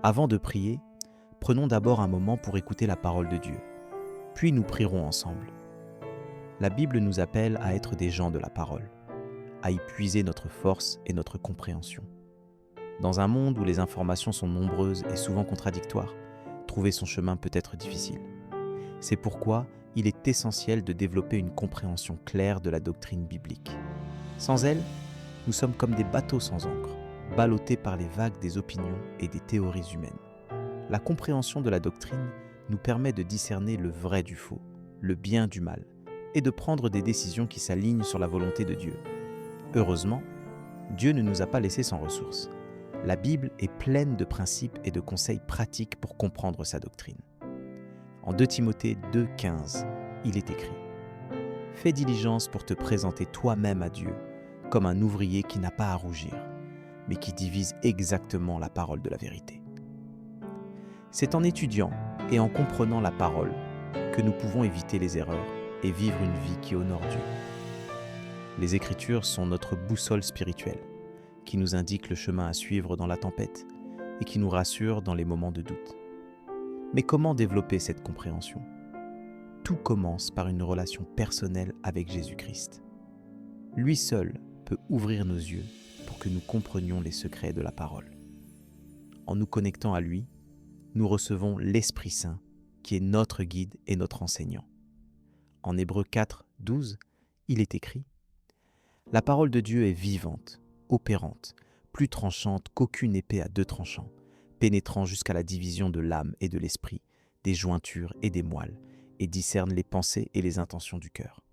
Avant de prier, prenons d'abord un moment pour écouter la parole de Dieu. Puis nous prierons ensemble. La Bible nous appelle à être des gens de la parole, à y puiser notre force et notre compréhension. Dans un monde où les informations sont nombreuses et souvent contradictoires, trouver son chemin peut être difficile. C'est pourquoi il est essentiel de développer une compréhension claire de la doctrine biblique. Sans elle, nous sommes comme des bateaux sans ancre, ballottés par les vagues des opinions et des théories humaines. La compréhension de la doctrine nous permet de discerner le vrai du faux, le bien du mal, et de prendre des décisions qui s'alignent sur la volonté de Dieu. Heureusement, Dieu ne nous a pas laissés sans ressources. La Bible est pleine de principes et de conseils pratiques pour comprendre sa doctrine. En 2 Timothée 2,15, il est écrit « Fais diligence pour te présenter toi-même à Dieu comme un ouvrier qui n'a pas à rougir, mais qui divise exactement la parole de la vérité. » C'est en étudiant et en comprenant la parole que nous pouvons éviter les erreurs et vivre une vie qui honore Dieu. Les Écritures sont notre boussole spirituelle, qui nous indique le chemin à suivre dans la tempête et qui nous rassure dans les moments de doute. Mais comment développer cette compréhension ? Tout commence par une relation personnelle avec Jésus-Christ. Lui seul peut ouvrir nos yeux pour que nous comprenions les secrets de la parole. En nous connectant à lui, nous recevons l'Esprit Saint, qui est notre guide et notre enseignant. En Hébreux 4, 12, il est écrit « La parole de Dieu est vivante, opérante, plus tranchante qu'aucune épée à 2 tranchants, pénétrant jusqu'à la division de l'âme et de l'esprit, des jointures et des moelles, et discerne les pensées et les intentions du cœur. »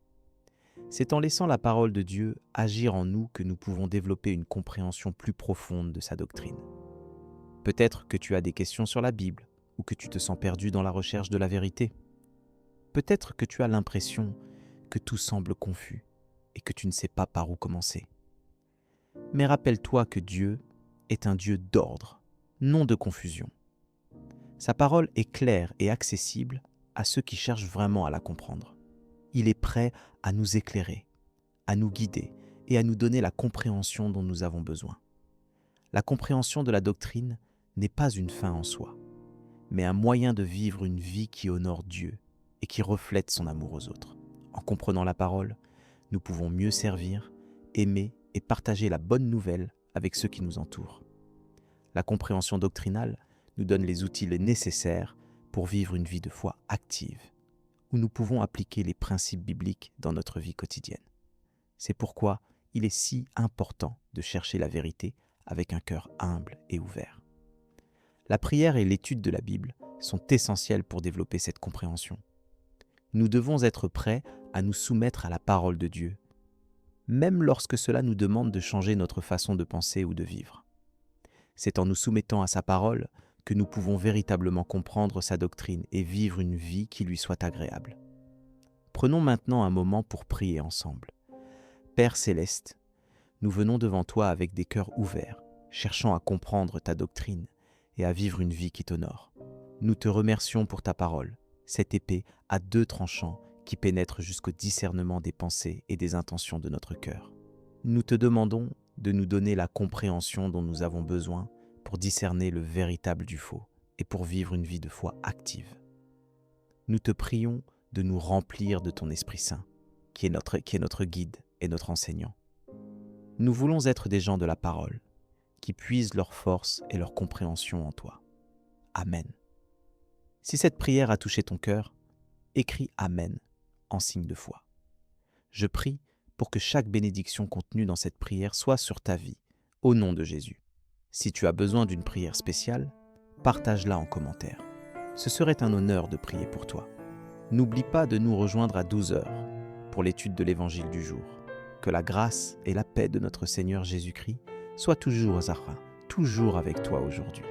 C'est en laissant la parole de Dieu agir en nous que nous pouvons développer une compréhension plus profonde de sa doctrine. Peut-être que tu as des questions sur la Bible ou que tu te sens perdu dans la recherche de la vérité. Peut-être que tu as l'impression que tout semble confus et que tu ne sais pas par où commencer. Mais rappelle-toi que Dieu est un Dieu d'ordre, non de confusion. Sa parole est claire et accessible à ceux qui cherchent vraiment à la comprendre. Il est prêt à nous éclairer, à nous guider et à nous donner la compréhension dont nous avons besoin. La compréhension de la doctrine n'est pas une fin en soi, mais un moyen de vivre une vie qui honore Dieu et qui reflète son amour aux autres. En comprenant la parole, nous pouvons mieux servir, aimer et partager la bonne nouvelle avec ceux qui nous entourent. La compréhension doctrinale nous donne les outils nécessaires pour vivre une vie de foi active, où nous pouvons appliquer les principes bibliques dans notre vie quotidienne. C'est pourquoi il est si important de chercher la vérité avec un cœur humble et ouvert. La prière et l'étude de la Bible sont essentielles pour développer cette compréhension. Nous devons être prêts à nous soumettre à la parole de Dieu, même lorsque cela nous demande de changer notre façon de penser ou de vivre. C'est en nous soumettant à sa parole que nous pouvons véritablement comprendre sa doctrine et vivre une vie qui lui soit agréable. Prenons maintenant un moment pour prier ensemble. Père céleste, nous venons devant toi avec des cœurs ouverts, cherchant à comprendre ta doctrine et à vivre une vie qui t'honore. Nous te remercions pour ta parole, cette épée à 2 tranchants qui pénètre jusqu'au discernement des pensées et des intentions de notre cœur. Nous te demandons de nous donner la compréhension dont nous avons besoin pour discerner le véritable du faux et pour vivre une vie de foi active. Nous te prions de nous remplir de ton Esprit Saint, qui est notre guide et notre enseignant. Nous voulons être des gens de la parole, qui puisent leur force et leur compréhension en toi. Amen. Si cette prière a touché ton cœur, écris Amen en signe de foi. Je prie pour que chaque bénédiction contenue dans cette prière soit sur ta vie, au nom de Jésus. Si tu as besoin d'une prière spéciale, partage-la en commentaire. Ce serait un honneur de prier pour toi. N'oublie pas de nous rejoindre à 12h pour l'étude de l'Évangile du jour. Que la grâce et la paix de notre Seigneur Jésus-Christ soient toujours, Zahra, toujours avec toi aujourd'hui.